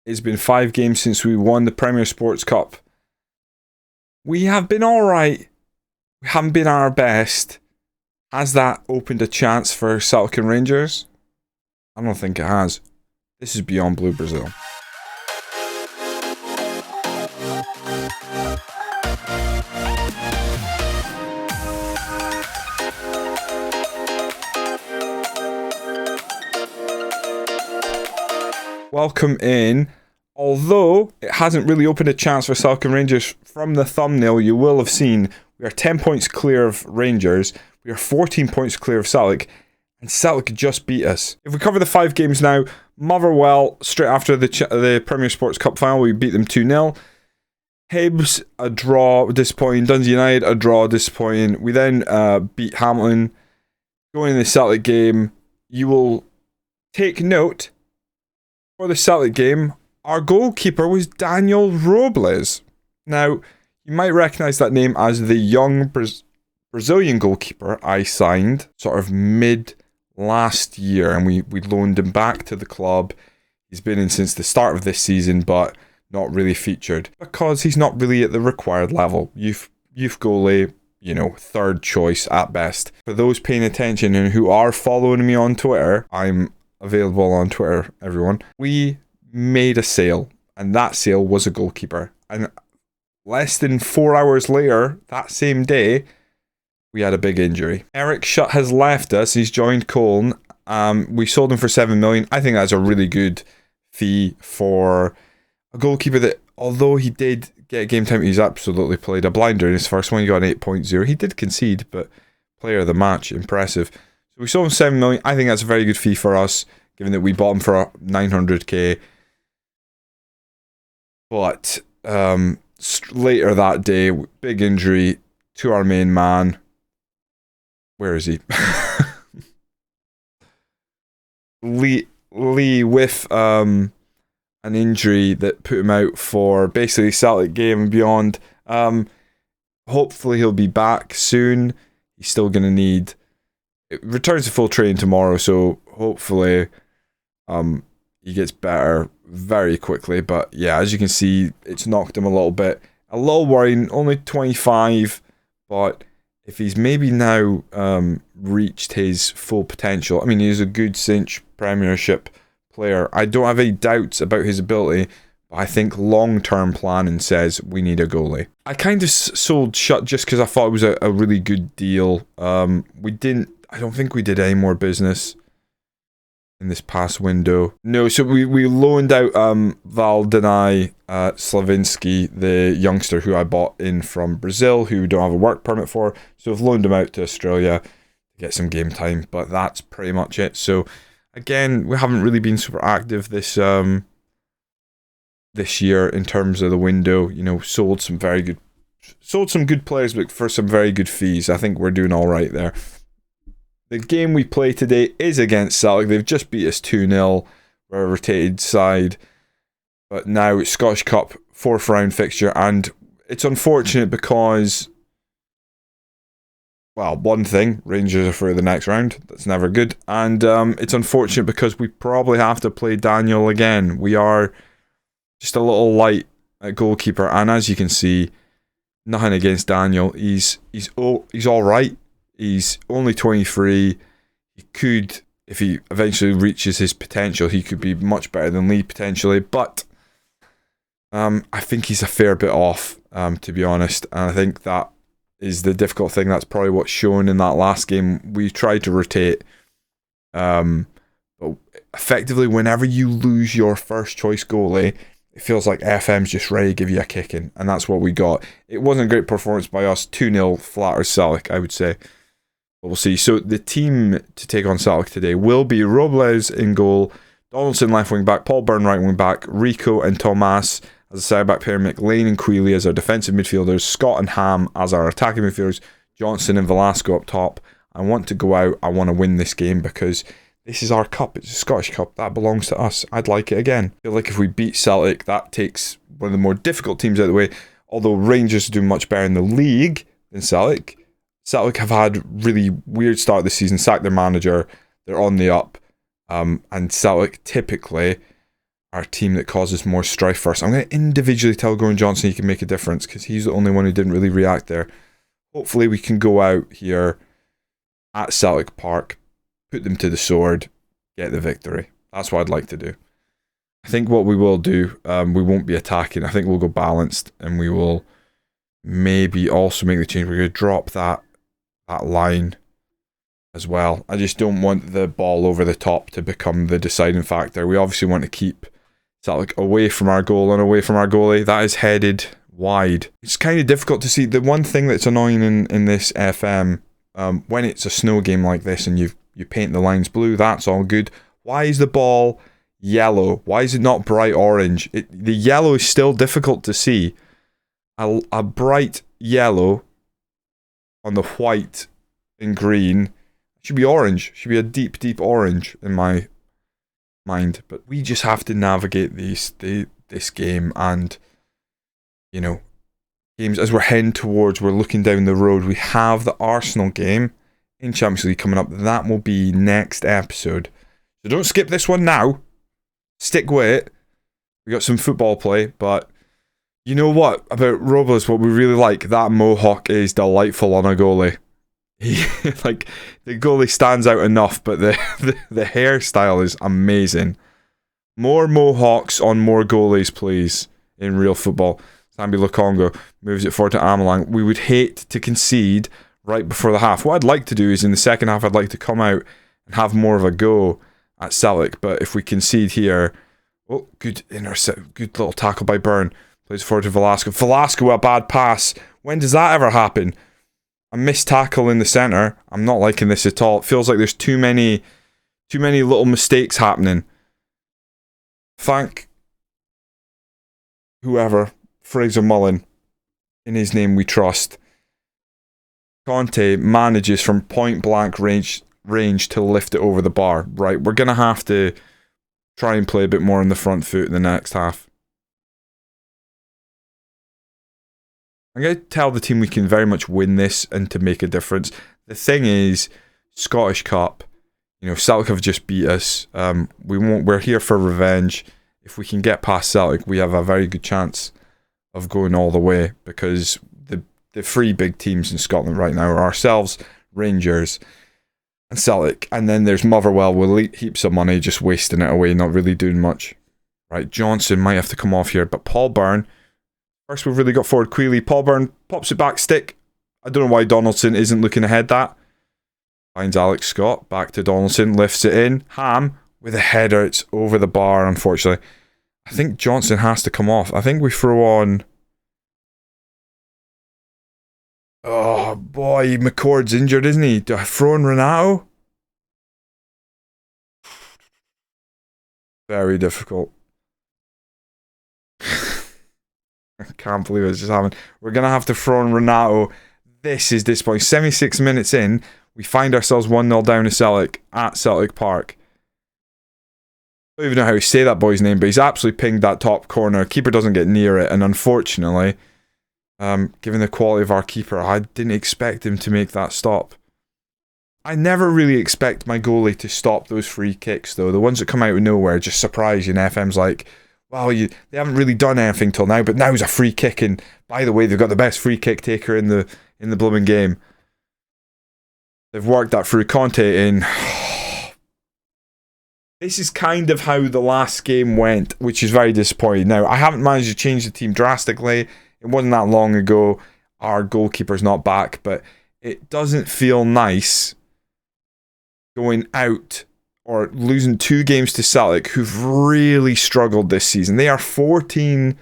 It's been 5 games since we won the Premier Sports Cup. We have been alright. We haven't been at our best. Has that opened a chance for Celtic and Rangers? I don't think it has. This is Beyond Blue Brazil. Welcome in. Although it hasn't really opened a chance for Celtic and Rangers, from the thumbnail you will have seen we are 10 points clear of Rangers, we are 14 points clear of Celtic, and Celtic just beat us. If we cover the 5 games now, Motherwell, straight after the Premier Sports Cup final, we beat them 2-0. Hibs, a draw, disappointing. Dundee United, a draw, disappointing. We then beat Hamilton. Going in the Celtic game, you will take note, for the Celtic game, our goalkeeper was Daniel Robles. Now, you might recognise that name as the young Brazilian goalkeeper I signed sort of mid last year, and we loaned him back to the club. He's been in since the start of this season, but not really featured because he's not really at the required level. Youth goalie, third choice at best. For those paying attention and who are following me on Twitter, I'm available on Twitter, everyone. We made a sale, and that sale was a goalkeeper. And less than 4 hours later, that same day, we had a big injury. Eric Schutt has left us. He's joined Cologne. We sold him for 7 million. I think that's a really good fee for a goalkeeper that, although he did get game time, he's absolutely played a blinder in his first one. He got an 8.0. He did concede, but player of the match, impressive. So we sold him 7 million. I think that's a very good fee for us, given that we bought him for 900k. But later that day, big injury to our main man. Where is he? Lee with an injury that put him out for basically Celtic game and beyond. Hopefully he'll be back soon. He's still going to need... It returns to full training tomorrow, so hopefully he gets better very quickly. But yeah, as you can see, it's knocked him a little bit. A little worrying, only 25, but if he's maybe now reached his full potential, I mean, he's a good cinch Premiership player. I don't have any doubts about his ability, but I think long-term planning says we need a goalie. I kind of sold Schutt just because I thought it was a really good deal. I don't think we did any more business in this past window. No, so we loaned out Valdinai Slavinsky, the youngster who I bought in from Brazil, who we don't have a work permit for. So we've loaned him out to Australia to get some game time, but that's pretty much it. So again, we haven't really been super active this year in terms of the window. Sold some good players, but for some very good fees. I think we're doing all right there. The game we play today is against Celtic. They've just beat us 2-0. We're a rotated side. But now it's Scottish Cup, 4th round fixture. And it's unfortunate because, well, one thing, Rangers are for the next round. That's never good. And it's unfortunate because we probably have to play Daniel again. We are just a little light at goalkeeper. And as you can see, nothing against Daniel. He's all right. He's only 23. He could, if he eventually reaches his potential, he could be much better than Lee potentially. But I think he's a fair bit off, to be honest. And I think that is the difficult thing. That's probably what's shown in that last game. We tried to rotate. But effectively, whenever you lose your first choice goalie, it feels like FM's just ready to give you a kicking. And that's what we got. It wasn't a great performance by us. 2-0 flatters Celtic, I would say. We'll see. So the team to take on Celtic today will be Robles in goal, Donaldson left wing back, Paul Byrne right wing back, Rico and Tomas as a side back pair, McLean and Quealy as our defensive midfielders, Scott and Ham as our attacking midfielders, Johnson and Velasco up top. I want to go out. I want to win this game because this is our cup. It's a Scottish Cup. That belongs to us. I'd like it again. I feel like if we beat Celtic, that takes one of the more difficult teams out of the way. Although Rangers do much better in the league than Celtic. Celtic have had really weird start this season, sacked their manager, they're on the up, and Celtic typically our team that causes more strife first. I'm going to individually tell Gordon Johnson he can make a difference because he's the only one who didn't really react there. Hopefully we can go out here at Celtic Park, put them to the sword, get the victory. That's what I'd like to do. I think what we will do, we won't be attacking. I think we'll go balanced and we will maybe also make the change. We're going to drop that line as well. I just don't want the ball over the top to become the deciding factor. We obviously want to keep Celtic away from our goal and away from our goalie. That is headed wide. It's kind of difficult to see. The one thing that's annoying in this FM, when it's a snow game like this and you paint the lines blue, that's all good. Why is the ball yellow? Why is it not bright orange? The yellow is still difficult to see. A bright yellow on the white and green should be orange. Should be a deep, deep orange in my mind. But we just have to navigate this game, and you know, games as we're heading towards. We're looking down the road. We have the Arsenal game in Champions League coming up. That will be next episode. So don't skip this one now. Stick with it. We got some football play, but you know what about Robles? What we really like, that mohawk is delightful on a goalie. Like the goalie stands out enough, but the hairstyle is amazing. More mohawks on more goalies, please, in real football. Sambi Lukongo moves it forward to Amalang. We would hate to concede right before the half. What I'd like to do is in the second half, I'd like to come out and have more of a go at Celtic. But if we concede here, oh, good intercept, good little tackle by Byrne. Plays forward to Velasco. Velasco, a bad pass. When does that ever happen? A missed tackle in the centre. I'm not liking this at all. It feels like there's too many little mistakes happening. Thank whoever, Fraser Mullen, in his name we trust. Conte manages from point blank range to lift it over the bar. Right, we're going to have to try and play a bit more on the front foot in the next half. I'm going to tell the team we can very much win this and to make a difference. The thing is, Scottish Cup, you know, Celtic have just beat us. We're here for revenge. If we can get past Celtic, we have a very good chance of going all the way, because the three big teams in Scotland right now are ourselves, Rangers, and Celtic. And then there's Motherwell with heaps of money, just wasting it away, not really doing much. Right, Johnson might have to come off here, but Paul Byrne. First, we've really got forward Quealy. Paul Byrne pops it back, stick. I don't know why Donaldson isn't looking ahead that. Finds Alex Scott. Back to Donaldson. Lifts it in. Ham with a header. It's over the bar, unfortunately. I think Johnson has to come off. I think we throw on... Oh, boy. McCord's injured, isn't he? Do I throw on Renato? Very difficult. I can't believe it's just happened. We're going to have to throw in Renato. This is disappointing. 76 minutes in, we find ourselves 1-0 down to Celtic at Celtic Park. I don't even know how you say that boy's name, but he's absolutely pinged that top corner. Keeper doesn't get near it, and unfortunately, given the quality of our keeper, I didn't expect him to make that stop. I never really expect my goalie to stop those free kicks, though. The ones that come out of nowhere just surprise you, and FM's like... Well, they haven't really done anything till now, but now's a free kick, and by the way, they've got the best free kick taker in the blooming game. They've worked that through. Conte in. This is kind of how the last game went, which is very disappointing. Now, I haven't managed to change the team drastically. It wasn't that long ago. Our goalkeeper's not back, but it doesn't feel nice going out or losing 2 games to Celtic, who've really struggled this season. They are 14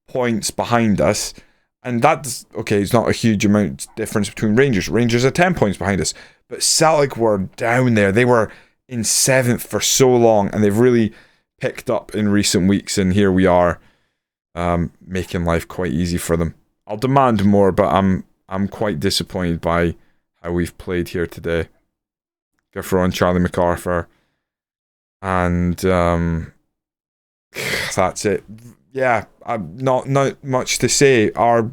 points behind us. And that's, okay, it's not a huge amount difference between Rangers. Rangers are 10 points behind us. But Celtic were down there. They were in 7th for so long. And they've really picked up in recent weeks. And here we are, making life quite easy for them. I'll demand more, but I'm quite disappointed by how we've played here today. Go on Charlie MacArthur. And that's it. Yeah, not much to say. Our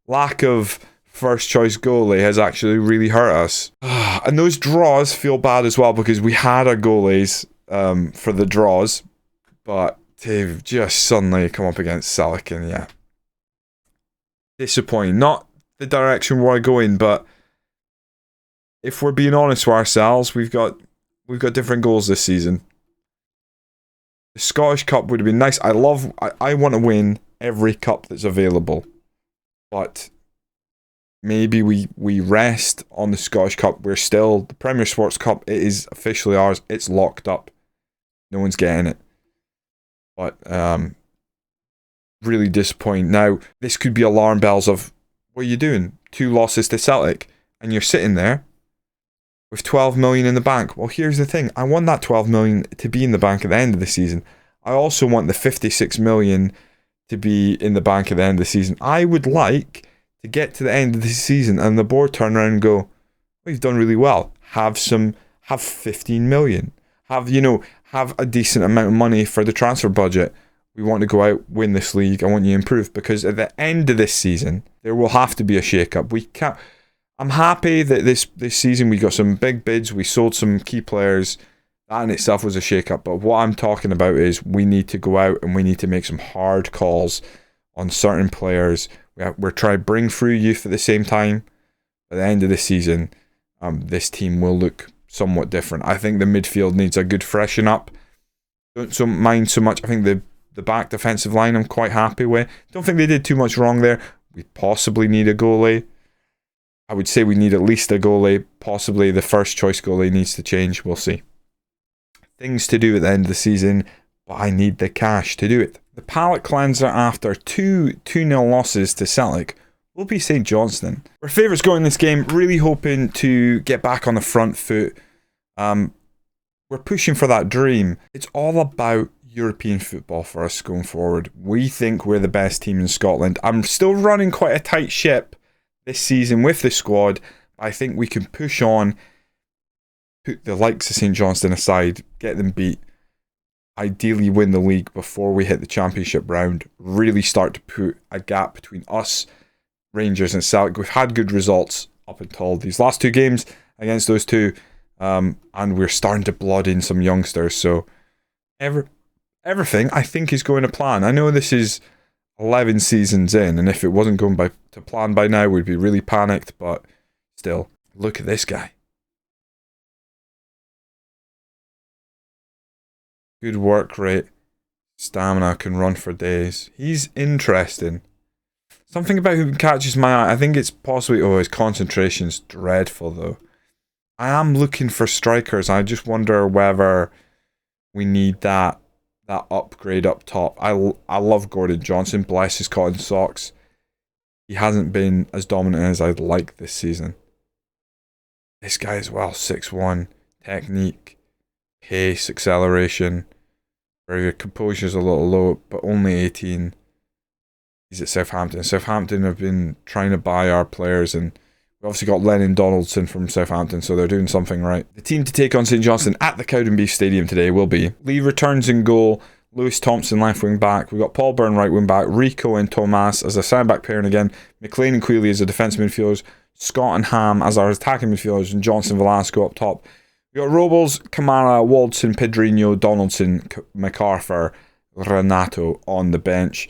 lack of first choice goalie has actually really hurt us. And those draws feel bad as well, because we had our goalies for the draws, but to just suddenly come up against Celtic, and yeah, disappointing. Not the direction where I go in, but if we're being honest with ourselves, we've got different goals this season. The Scottish Cup would have been nice. I want to win every cup that's available, but maybe we rest on the Scottish Cup. We're still the Premier Sports Cup. It is officially ours. It's locked up. No one's getting it. But really disappointing. Now, this could be alarm bells of, what are you doing? 2 losses to Celtic, and you're sitting there with 12 million in the bank. Well, here's the thing. I want that 12 million to be in the bank at the end of the season. I also want the 56 million to be in the bank at the end of the season. I would like to get to the end of the season and the board turn around and go, we've done really well. Have 15 million. Have a decent amount of money for the transfer budget. We want to go out, win this league. I want you to improve, because at the end of this season, there will have to be a shake-up. I'm happy that this season we got some big bids. We sold some key players. That in itself was a shake-up. But what I'm talking about is we need to go out and we need to make some hard calls on certain players. We're trying to bring through youth at the same time. At the end of the season, this team will look somewhat different. I think the midfield needs a good freshen up. Don't mind so much. I think the back defensive line I'm quite happy with. Don't think they did too much wrong there. We possibly need a goalie. I would say we need at least a goalie. Possibly the first choice goalie needs to change. We'll see. Things to do at the end of the season, but I need the cash to do it. The palate cleanser after 2-0 losses to Celtic will be St Johnstone. We're favourites going in this game, really hoping to get back on the front foot. We're pushing for that dream. It's all about European football for us going forward. We think we're the best team in Scotland. I'm still running quite a tight ship this season with the squad. I think we can push on, put the likes of St Johnstone aside, get them beat, ideally win the league before we hit the championship round, really start to put a gap between us, Rangers and Celtic. We've had good results up until these last 2 games against those two, and we're starting to blood in some youngsters, so everything I think is going to plan. I know this is 11 seasons in, and if it wasn't going to plan by now, we'd be really panicked, but still, look at this guy. Good work rate, stamina, can run for days. He's interesting. Something about him catches my eye. I think it's possibly, his concentration's dreadful though. I am looking for strikers. I just wonder whether we need that upgrade up top. I love Gordon Johnson. Bless his cotton socks. He hasn't been as dominant as I'd like this season. This guy as well, 6'1", technique, pace, acceleration. Very good. Composure's a little low, but only 18. He's at Southampton. Southampton have been trying to buy our players, and we've obviously got Lennon Donaldson from Southampton, so they're doing something right. The team to take on St Johnstone at the Cowdenbeath Stadium today will be Lee returns in goal, Lewis Thompson left wing back, we've got Paul Byrne right wing back, Rico and Tomas as a centre back pairing again, McLean and Quealy as a defensive midfielders, Scott and Ham as our attacking midfielders, and Johnson Velasco up top. We've got Robles, Kamara, Waldson, Pedrinho, Donaldson, MacArthur, Renato on the bench.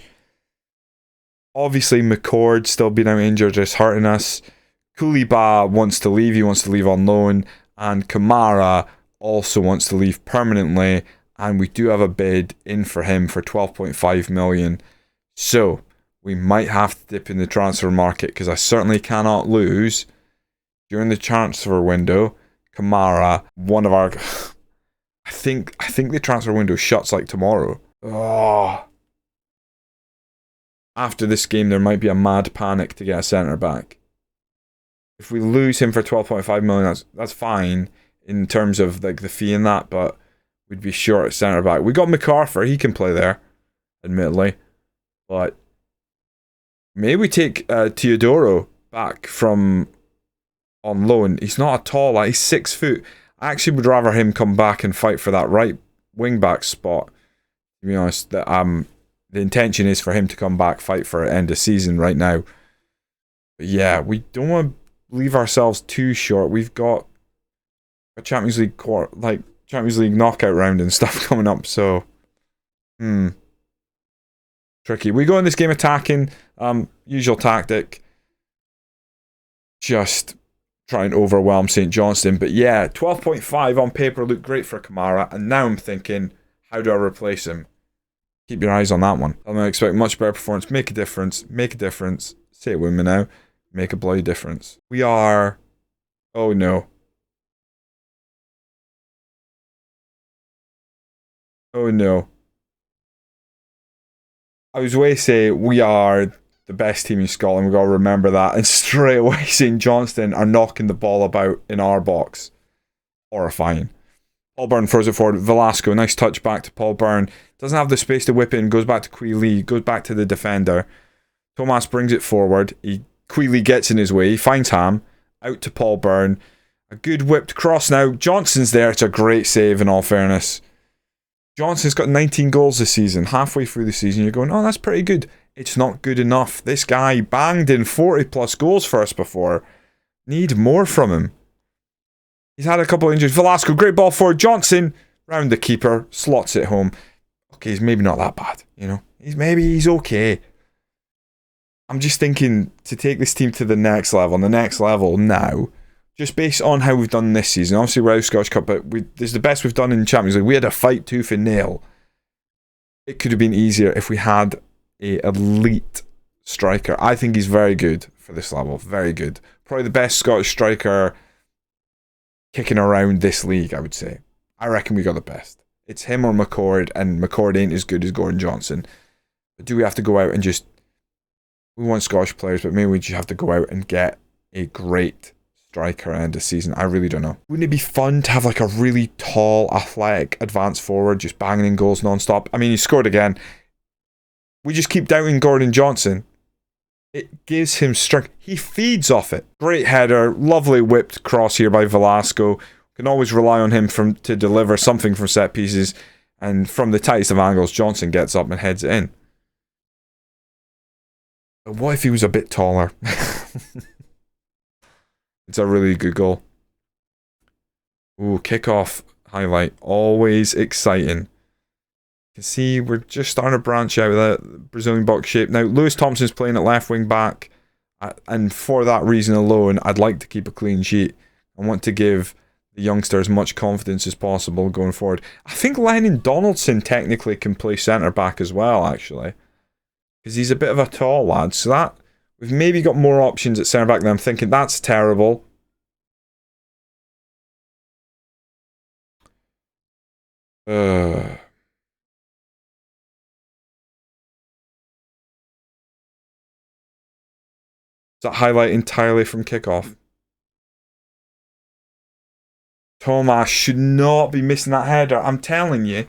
Obviously McCord still being out injured, just hurting us. Koulibaly wants to leave. He wants to leave on loan. And Kamara also wants to leave permanently. And we do have a bid in for him for 12.5 million. So we might have to dip in the transfer market, because I certainly cannot lose during the transfer window. Kamara, one of our... I think the transfer window shuts like tomorrow. Oh. After this game, there might be a mad panic to get a centre back. If we lose him for 12.5 million, that's fine in terms of like the fee and that, but we'd be short at centre back. We got MacArthur, he can play there, admittedly, but maybe we take Teodoro back from on loan. He's not a tall lad, he's 6 foot. I actually would rather him come back and fight for that right wing back spot. To be honest, that the intention is for him to come back, fight for end of season right now. But yeah, we don't want to leave ourselves too short. We've got a Champions League Champions League knockout round and stuff coming up, so Tricky. We go in this game attacking. Usual tactic. Just try and overwhelm St. Johnstone. But yeah, 12.5 on paper looked great for Kamara. And now I'm thinking, how do I replace him? Keep your eyes on that one. I'm going to expect much better performance. Make a difference. Make a difference. Say it with me now. Make a bloody difference. We are... Oh no. Oh no. I was going to say we are the best team in Scotland. We've got to remember that. And straight away, St. Johnstone are knocking the ball about in our box. Horrifying. Paul Byrne throws it forward. Velasco, nice touch back to Paul Byrne. Doesn't have the space to whip in. Goes back to Queeley. Goes back to the defender. Thomas brings it forward. Queeley gets in his way. He finds Ham. Out to Paul Byrne. A good whipped cross now. Johnson's there. It's a great save in all fairness. Johnson's got 19 goals this season. Halfway through the season, you're going, oh, that's pretty good. It's not good enough. This guy banged in 40 plus goals for us before. Need more from him. He's had a couple of injuries. Velasco, great ball for Johnson. Round the keeper. Slots it home. Okay, he's maybe not that bad, you know. He's okay. I'm just thinking to take this team to the next level. And the next level now, just based on how we've done this season. Obviously, we're out of Scottish Cup, but this is the best we've done in Champions League. We had a fight tooth and nail. It could have been easier if we had an elite striker. I think he's very good for this level. Very good. Probably the best Scottish striker kicking around this league, I would say. I reckon we got the best. It's him or McCord, and McCord ain't as good as Gordon Johnson. But do we have to go out and just... We want Scottish players, but maybe we just have to go out and get a great striker end of season. I really don't know. Wouldn't it be fun to have like a really tall, athletic, advanced forward just banging in goals non-stop? I mean, he scored again. We just keep doubting Gordon Johnson. It gives him strength. He feeds off it. Great header. Lovely whipped cross here by Velasco. Can always rely on him to deliver something from set pieces. And from the tightest of angles, Johnson gets up and heads it in. But what if he was a bit taller? It's a really good goal. Ooh, kickoff highlight. Always exciting. You can see we're just starting to branch out of that Brazilian box shape. Now, Lewis Thompson's playing at left wing back. And for that reason alone, I'd like to keep a clean sheet. I want to give the youngster as much confidence as possible going forward. I think Lennon Donaldson technically can play centre back as well, actually. Because he's a bit of a tall lad. So that... We've maybe got more options at centre back than I'm thinking. That's terrible. Is that highlight entirely from kickoff? Thomas should not be missing that header. I'm telling you.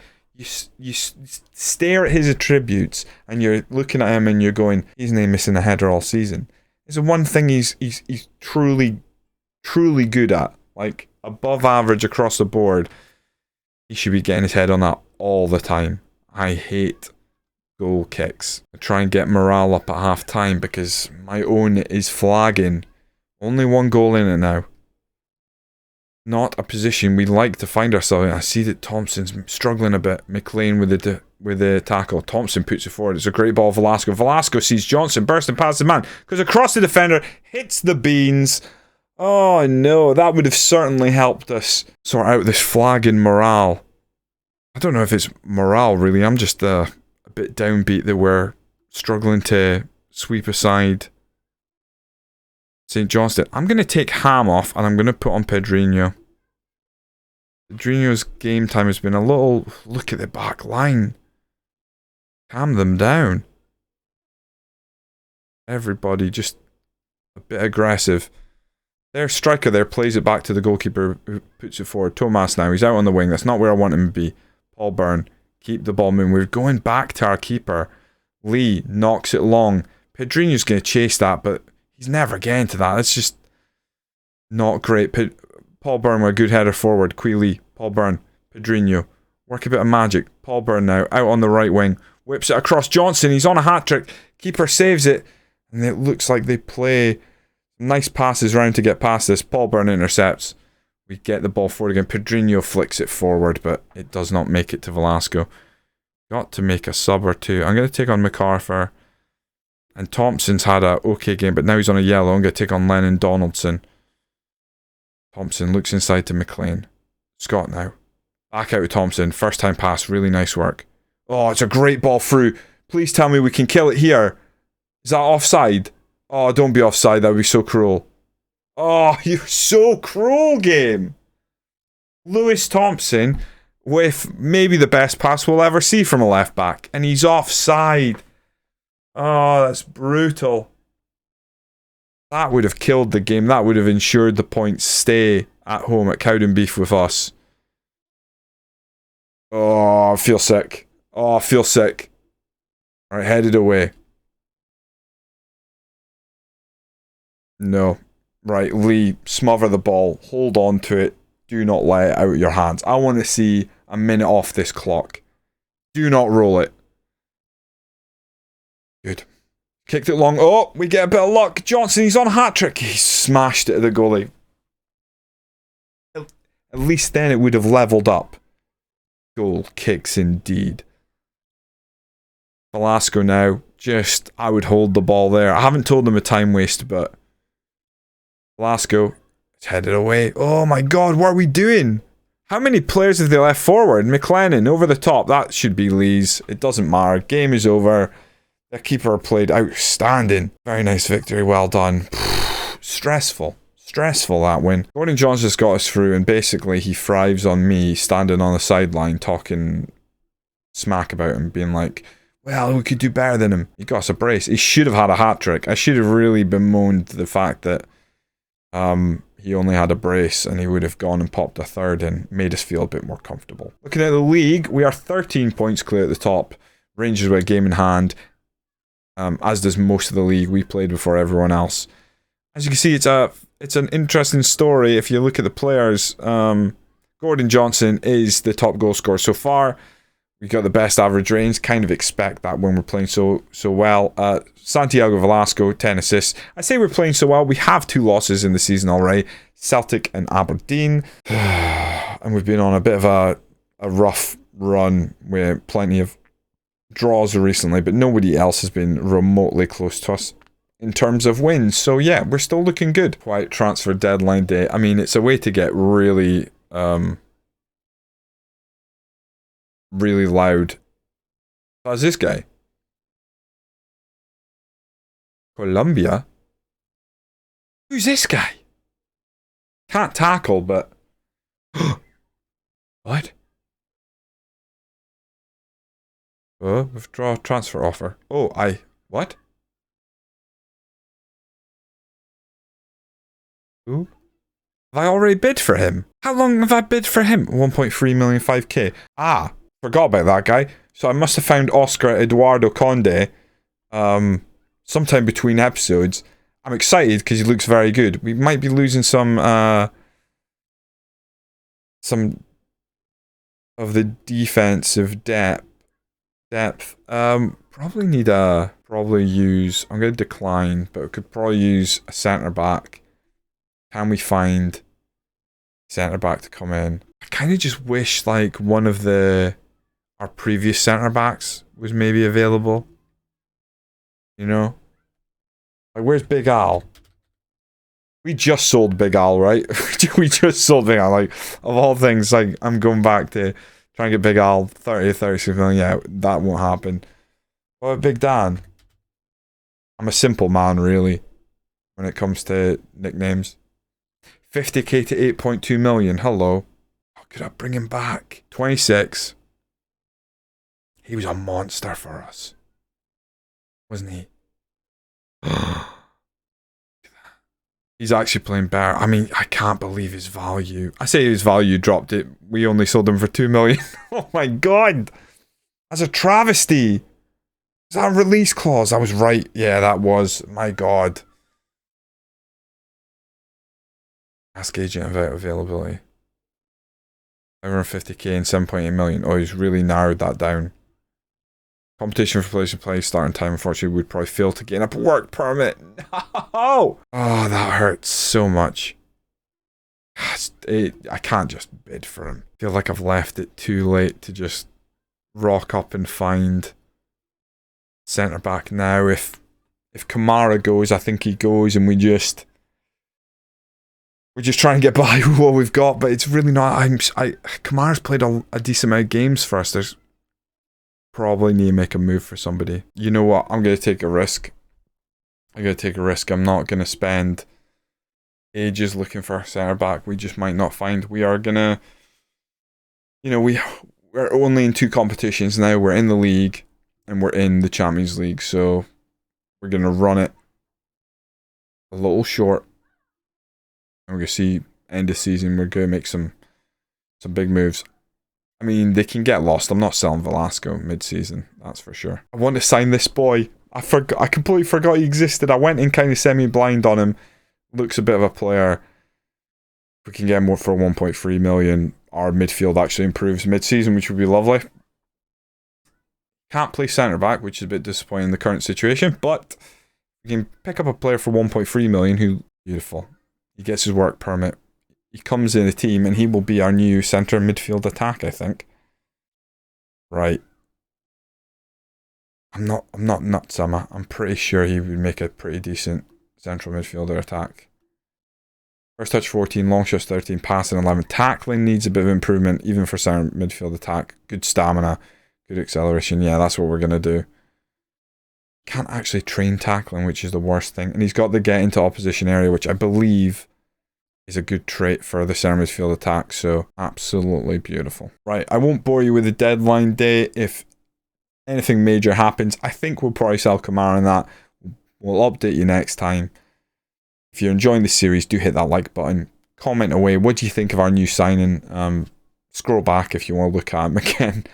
You stare at his attributes and you're looking at him and you're going, he's not missing a header all season. It's the one thing he's truly good at, like above average across the board. He should be getting his head on that all the time. I hate goal kicks. I try and get morale up at half time because my own is flagging. Only one goal in it now. Not a position we like to find ourselves in. I see that Thompson's struggling a bit. McLean with the tackle. Thompson puts it forward. It's a great ball. Velasco sees Johnson bursting past the man. Goes across the defender. Hits the beans. Oh no, that would have certainly helped us sort out this flagging morale. I don't know if it's morale really. I'm just a bit downbeat that we're struggling to sweep aside St. Johnstone. I'm going to take Ham off and I'm going to put on Pedrinho. Pedrinho's game time has been a little... Look at the back line. Calm them down. Everybody just a bit aggressive. Their striker there plays it back to the goalkeeper who puts it forward. Thomas now. He's out on the wing. That's not where I want him to be. Paul Byrne. Keep the ball moving. We're going back to our keeper. Lee knocks it long. Pedrinho's going to chase that, but he's never getting to that. That's just not great. Paul Byrne with a good header forward. Queeley. Paul Byrne. Pedrinho. Work a bit of magic. Paul Byrne now. Out on the right wing. Whips it across Johnson. He's on a hat-trick. Keeper saves it. And it looks like they play nice passes round to get past this. Paul Byrne intercepts. We get the ball forward again. Pedrinho flicks it forward, but it does not make it to Velasco. Got to make a sub or two. I'm going to take on MacArthur. And Thompson's had a okay game, but now he's on a yellow. I'm going to take on Lennon Donaldson. Thompson looks inside to McLean. Scott now. Back out with Thompson. First time pass. Really nice work. Oh, it's a great ball through. Please tell me we can kill it here. Is that offside? Oh, don't be offside. That would be so cruel. Oh, you're so cruel, game. Lewis Thompson with maybe the best pass we'll ever see from a left back. And he's offside. Oh, that's brutal. That would have killed the game. That would have ensured the points stay at home at Cowdenbeath with us. Oh, I feel sick. Oh, I feel sick. Alright, headed away. No. Right, Lee, smother the ball. Hold on to it. Do not let it out of your hands. I want to see a minute off this clock. Do not roll it. Good. Kicked it long. Oh, we get a bit of luck. Johnson, he's on a hat-trick. He smashed it at the goalie. At least then it would have levelled up. Goal kicks indeed. Velasco now. Just, I would hold the ball there. I haven't told them a time waste, but Velasco is headed away. Oh my god, what are we doing? How many players have they left forward? McLennan over the top. That should be Lee's. It doesn't matter. Game is over. The keeper played outstanding. Very nice victory. Well done. Stressful. Stressful, that win. Gordon Johnson's got us through, and basically he thrives on me standing on the sideline talking smack about him, being like, well, we could do better than him. He got us a brace. He should have had a hat-trick. I should have really bemoaned the fact that he only had a brace and he would have gone and popped a third and made us feel a bit more comfortable. Looking at the league, we are 13 points clear at the top. Rangers with a game in hand. As does most of the league. We played before everyone else. As you can see, it's an interesting story. If you look at the players, Gordon Johnson is the top goal scorer so far. We got the best average range. Kind of expect that when we're playing so well. Santiago Velasco, 10 assists. I say we're playing so well. We have 2 losses in the season already. Celtic and Aberdeen. And we've been on a bit of a rough run with plenty of draws recently, but nobody else has been remotely close to us in terms of wins. So yeah, we're still looking good. Quiet transfer deadline day. I mean, it's a way to get really really loud. How's this guy? Colombia? Who's this guy? Can't tackle, but what? Oh, withdraw transfer offer. Oh, what? Who? Have I already bid for him? How long have I bid for him? 1.3 million, 5k. Ah, forgot about that guy. So I must have found Oscar Eduardo Conde sometime between episodes. I'm excited because he looks very good. We might be losing some of the defensive depth. Probably need I'm going to decline, but we could probably use a centre back. Can we find centre back to come in? I kind of just wish like one of our previous centre backs was maybe available. You know? Like, where's Big Al? We just sold Big Al, right? We just sold Big Al. Like, of all things, like, I'm going back to try and get Big Al 30 or 36 million. Yeah, that won't happen. What about Big Dan? I'm a simple man, really, when it comes to nicknames. 50k to 8.2 million. Hello. How could I bring him back? 26. He was a monster for us. Wasn't he? He's actually playing better. I mean, I can't believe his value. I say his value dropped it. We only sold him for 2 million. Oh my god. That's a travesty. Is that a release clause? I was right. Yeah, that was. My god. Ask agent about availability. 550k and 7.8 million. Oh, he's really narrowed that down. Competition for place to play starting time, unfortunately, would probably fail to gain a work permit. No! Oh, that hurts so much. I can't just bid for him. I feel like I've left it too late to just rock up and find centre back now. If Kamara goes, I think he goes, and we just try and get by with what we've got. But it's really not. Kamara's played a decent amount of games for us. There's probably need to make a move for somebody. You know what? I'm going to take a risk. I'm not going to spend ages looking for a centre back. We just might not find. We are going to, we're only in 2 competitions now. We're in the league and we're in the Champions League. So we're going to run it a little short. And we're going to see end of season. We're going to make some big moves. I mean, they can get lost. I'm not selling Velasco mid-season, that's for sure. I want to sign this boy. I completely forgot he existed. I went in kind of semi-blind on him. Looks a bit of a player. If we can get more for 1.3 million, our midfield actually improves mid-season, which would be lovely. Can't play centre-back, which is a bit disappointing in the current situation, but we can pick up a player for 1.3 million who... Beautiful. He gets his work permit. He comes in the team and he will be our new centre midfield attack, I think. Right. I'm not nuts, am I? I'm pretty sure he would make a pretty decent central midfielder attack. First touch 14, long shots 13, passing 11. Tackling needs a bit of improvement, even for centre midfield attack. Good stamina, good acceleration. Yeah, that's what we're going to do. Can't actually train tackling, which is the worst thing. And he's got the get into opposition area, which I believe is a good trait for the centre midfield attack. So absolutely beautiful. Right, I won't bore you with the deadline day. If anything major happens, I think we'll probably sell Kamara in that. We'll update you next time. If you're enjoying the series, do hit that like button. Comment away. What do you think of our new signing? Scroll back if you want to look at him again.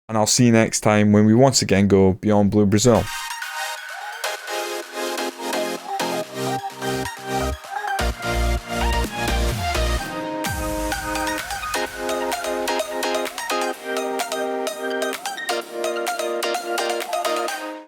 And I'll see you next time when we once again go Beyond Blue Brazil.